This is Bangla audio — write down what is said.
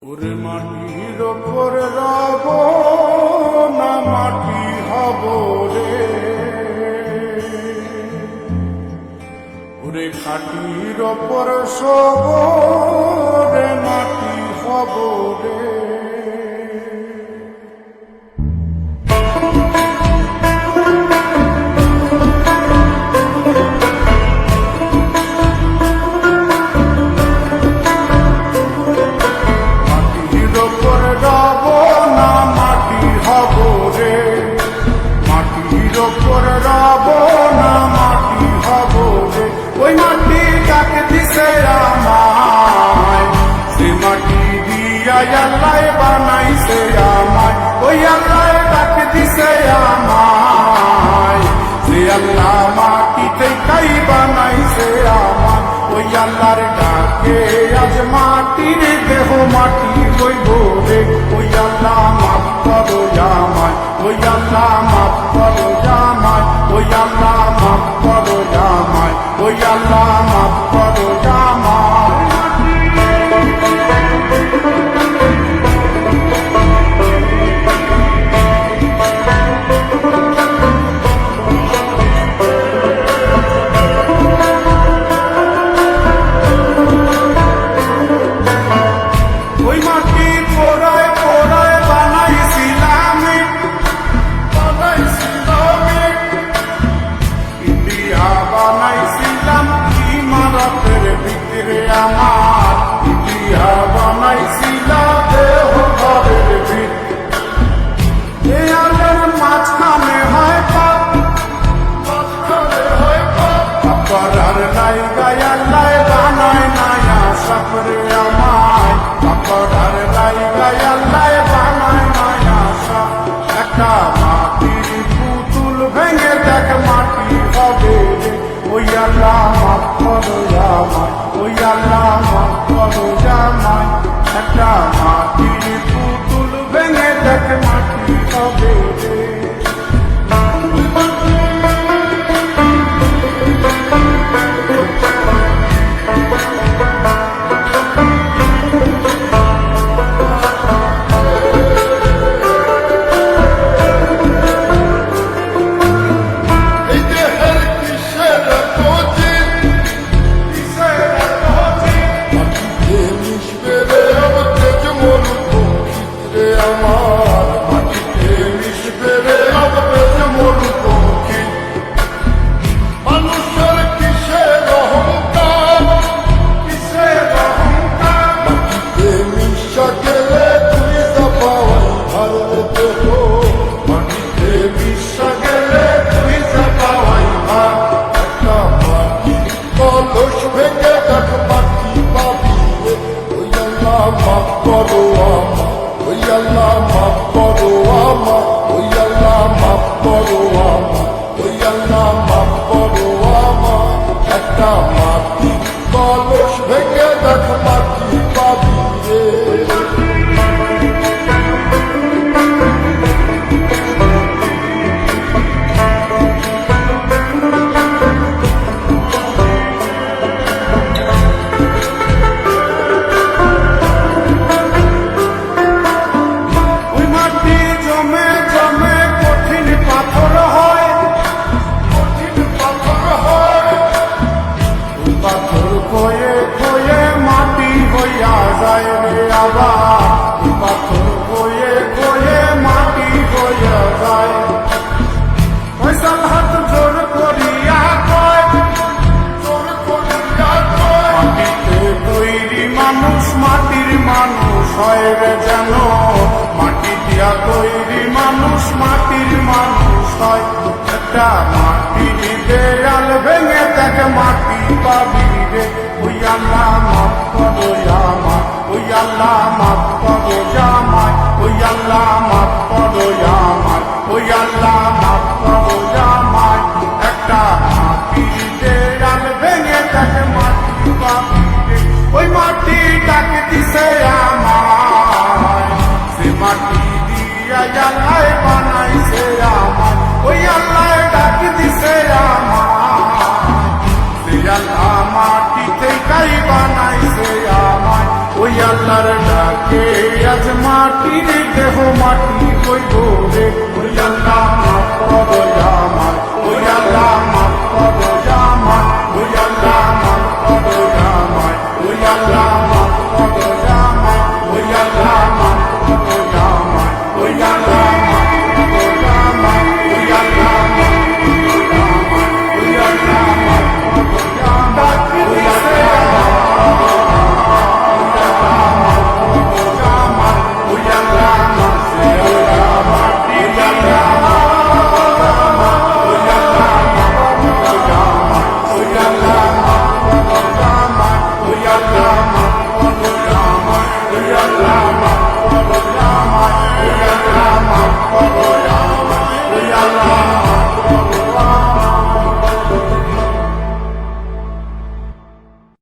ওরে মাটির ওপর রব না মাটি হব রে, ওরে খাটির ওপর সব রে মাটি হব রে। ওই মাটি ডাকে দিছে আমায়, সে মাটি দিয়া আল্লাহ বানাইছে আমায়। ওই আল্লাহ ডাকে দিছে আমায়, সে আল্লাহ মাটি থেকেই বানাইছে আমায়। ওই আল্লাহর ডাকে আজ মাটির দেহ মাটি হইব রে। ওই আল্লাহ মাফ করো আমায়, ওই আল্লাহ মাফ করো আমায়, ওই আল্লাহ মাফ করো আমায়, ওই আল্লাহ মাফ করো আমায়। ওই মাটি পোড়ায় পোড়ায় বানাইছিলাম ইন্ডিয়া, বানাইছিলাম ইমারতের ভিতরে আমার, ইন্ডিয়া বানাইছিলাম দেহ ঘরের ভিতরে। আলের মাঝখানে হয় পাপ, মাঝখানে হয় পাপ, পাপার নাই গায়াল্লায় বানায় নায়া সাপরে আমায়, পাপার নাই গায়াল্লায় বানায় নায়া সাপ। একটা মাটির পুতুল ভেঙে দেখ মাটি হবে রে। ওই আল্লাহ মাফ করো আমায়, ওই আল্লাহ মাফ করো আমায়। একটা মাটির পুতুল ভেঙে দেখ মাটি হবে রে। মাটির মানুষ হয় রে যেন, মাটি দিয়া তৈরি মানুষ মাটির মানুষ হয়। একটা মাটির দেয়াল ভেঙে দেখ মাটি পাবি রে। ওই আল্লাহ মাফ করো আমায়, ওই আল্লাহ মাফ করো আমায়, ওই আল্লাহ মাফ করো আমায়, ওই আল্লাহ মাফ করো আমায়। একটা মাটির দেয়াল ভেঙে দেখ মাটি পাবি রে। ওই মাটি ডাকে দিছে আমায়, সে মাটি দিয়া আল্লাহ বানাইছে আমায়। ওই আল্লাহ ডাকে দিছে আমায়, সে আল্লাহ মাটি থেকেই বানাইছে আমায়। ওই আল্লাহর ডাক থাকে আজ মাটির দেহ মাটি হইব রে ওই আল্লাহ মাফ করো